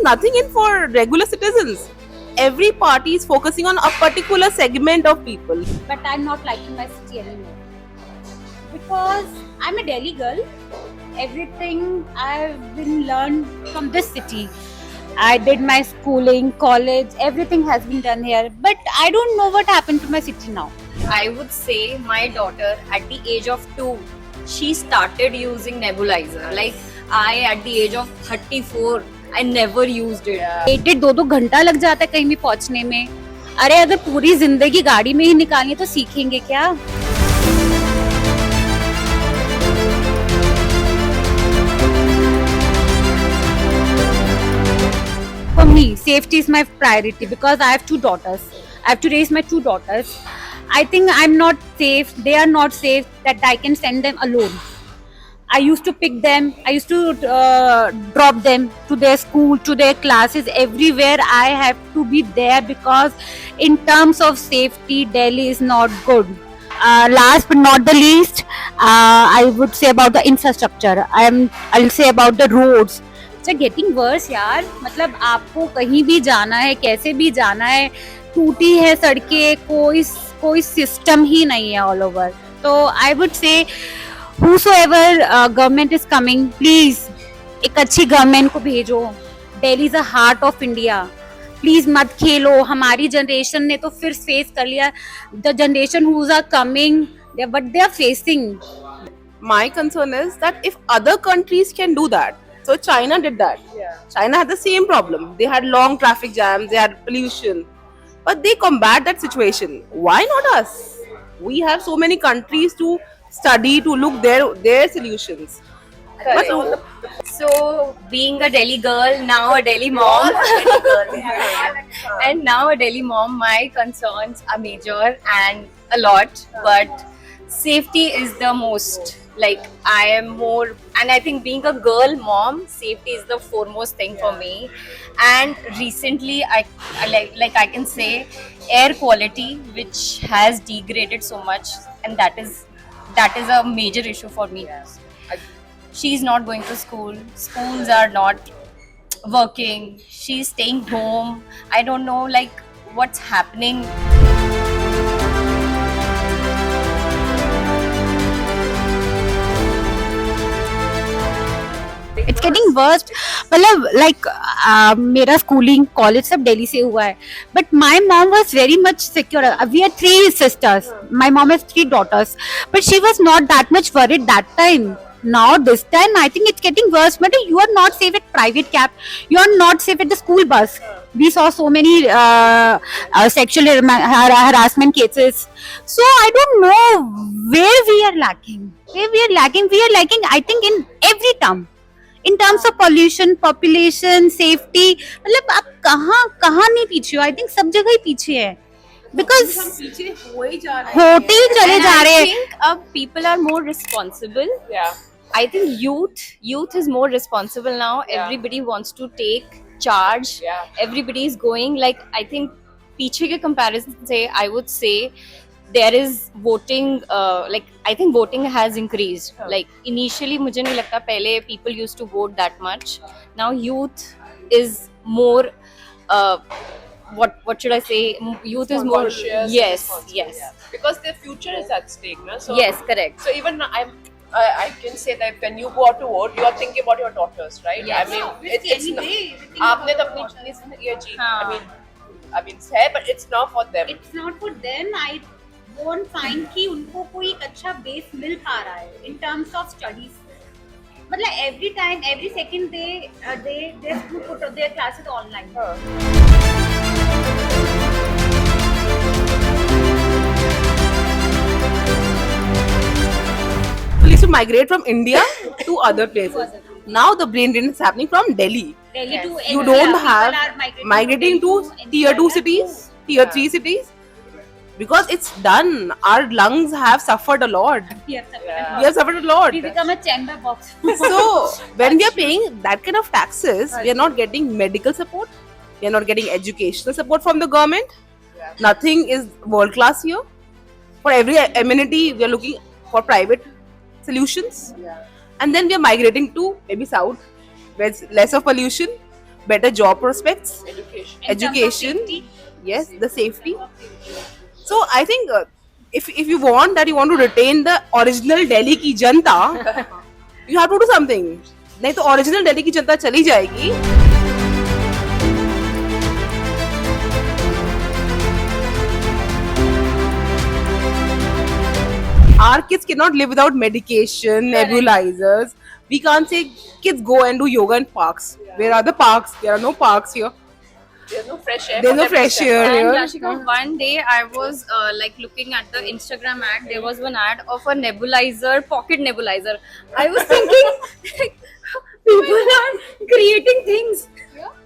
nothing in for regular citizens. Every party is focusing on a particular segment of people. But I'm not liking my city anymore because I'm a Delhi girl. Everything I've been learned from this city. I did my schooling, college, everything has been done here. But I don't know what happened to my city now. I would say my daughter at the age of 2, she started using nebulizer. Like I at the age of 34, I never used it. 1-2 घंटा लग जाता है कहीं भी पहुंचने में. अरे अगर पूरी जिंदगी गाड़ी में ही निकालनी है तो सीखेंगे क्या? For me, safety is my priority because I have 2 daughters. I have to raise my 2 daughters. I think I'm not safe. They are not safe that I can send them alone. I used to pick them. I used to drop them to their school, to their classes. Everywhere I have to be there because, in terms of safety, Delhi is not good. Last but not the least, I would say about the infrastructure. I'll say about the roads. It's getting worse, यार. मतलब आपको कहीं भी जाना है, कैसे भी जाना है, टूटी है सड़कें, कोई सिस्टम ही नहीं है ऑल ओवर. तो I would say whosoever government is coming, please एक अच्छी गवर्नमेंट को भेजो. Delhi is the heart of India. Please मत खेलो. हमारी जनरेशन ने तो फिर फेस कर लिया. The generation who are coming, what they are facing. My concern is that if other countries can do that, so China did that. China had the same problem. They had long traffic jams, they had pollution, but they combat that situation. Why not us? We have so many countries to study, to look their solutions. So being a Delhi girl, now a Delhi mom, and now a Delhi mom, my concerns are major and a lot, but safety is the most. Like I am more, and I think being a girl mom, safety is the foremost thing for me. And recently, I like I can say air quality, which has degraded so much, and that is a major issue for me. She's not going to school. Schools are not working. She's staying home. I don't know like what's happening. It's getting worst. मतलब like मेरा schooling college सब दिल्ली से हुआ है. But my mom was very much secure. We are 3 sisters. My mom has 3 daughters. But she was not that much worried that time. Now this time I think it's getting worse. But you are not safe at private cab. You are not safe at the school bus. We saw so many sexual harassment cases. So I don't know where we are lacking. We are lacking I think in every term. In terms of pollution, population, safety. मतलब आप कहाँ नहीं पीछे हो. I think सब जगह ही पीछे है. Because होते ही चले जा रहे हैं. I think people are more responsible. I think youth is more responsible now. Everybody wants to take charge. Everybody is going like, I think पीछे के comparison से I would say there is voting. Like I think voting has increased. Like initially मुझे नहीं लगता पहले people used to vote that much. Now youth is more. What should I say? Youth is more. Yes. Because their future is at stake, na? So Yes, correct. So even I can say that when you go out to vote, you are thinking about your daughters, right? Yes. I mean, it's not. आपने तो अपनी जिंदगी जी. हाँ. I mean, है, but it's not for them. It's not for them. I won't find कि उनको कोई एक अच्छा बेस मिल पा रहा है in terms of studies. मतलब every time, every second they put their classes online. Police to migrate from India to other places. Now the brain drain is happening from Delhi. Delhi to You NCR, don't people have are migrating to tier 2 cities, tier 3 cities, because it's done. Our lungs have suffered a lot. We We have suffered a lot. become a chamber box. So when we are paying that kind of taxes, we are not getting medical support. We are not getting educational support from the government. Nothing is world class here. For every amenity, we are looking for private solutions. And then we are migrating to maybe south, where it's less of pollution, better job prospects, Education. education, yes, the safety. So I think if you want that, you want to retain the original Delhi ki janta, you have to do something. नहीं तो original Delhi की जनता चली जाएगी. Our kids cannot live without medication, nebulizers. We can't say kids go and do yoga in parks. Where are the parks? There are no parks here. There's no fresh air. There's for no them to fresh step air out. here. And Yashika, one day I was like looking at the Instagram ad. There was one ad of a nebulizer, pocket nebulizer. I was thinking, like, people are creating things.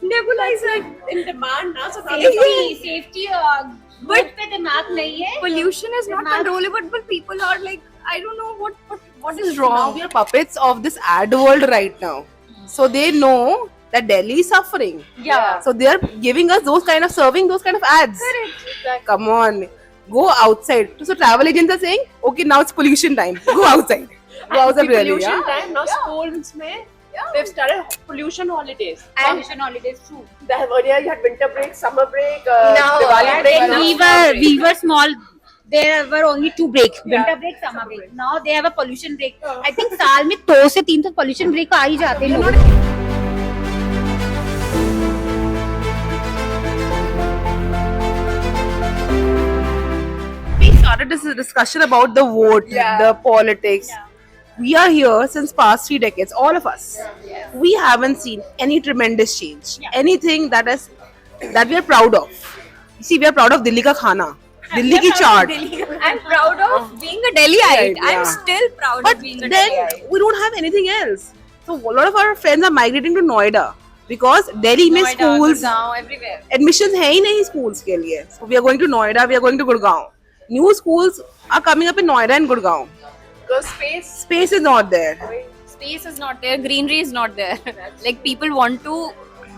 Nebulizer. In demand now, so now safety But पे दिमाग नहीं है. pollution is not controllable, but people are like, I don't know what is Now wrong. we are puppets of this ad world right now. So they know that Delhi is suffering. Yeah. So they are giving us those kind of serving those kind of ads. Come on, go outside. So travel agents are saying, okay, now it's pollution time. Go outside. Go outside really. pollution Yeah? time now. Schools mein they've started pollution holidays. And holidays too. Earlier you had winter break, summer break, Now, Diwali break. We were small. There were only 2 breaks, winter break, summer break. Now they have a pollution break. I think साल में 2 से 3 तक pollution break आ ही जाते हैं लोग. We started this discussion about the vote, the politics. We are here since past 3 decades, all of us. We haven't seen any tremendous change, anything that we are proud of. See, we are proud of Delhi ka khana, Delhi ki chaat. I'm proud of being a Delhiite. Right, yeah. I'm still proud But of being a then Delhiite. we don't have anything else. So a lot of our friends are migrating to Noida because Delhi में Noida, schools Gurgaon, everywhere. admissions है ही नहीं schools के लिए. So we are going to Noida, we are going to Gurgaon. New schools are coming up in Noida and Gurgaon. Because space. Space is not there. Space is not there, greenery is not there. Like people want to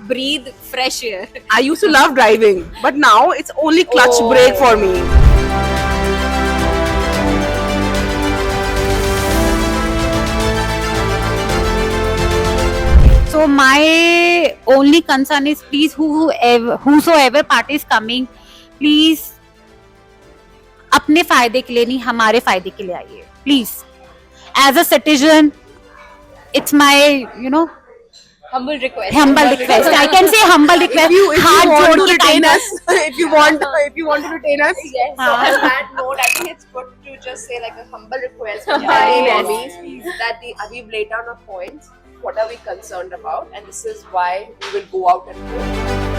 breathe fresh air. I used to love driving, but now it's only clutch brake for me. So my only concern is, please, whosoever party is coming, please अपने फायदे के लिए नहीं, हमारे फायदे के लिए आइए, please. As a citizen, it's my, Humble request. humble request. I can say humble request. If you हाथ want जोड़ to के retain kindness. us, if you want to retain us, Yes. So on that note, I think it's good to just say like a humble request from Delhi mommies that we've laid down our points. What are we concerned about? And this is why we will go out and vote.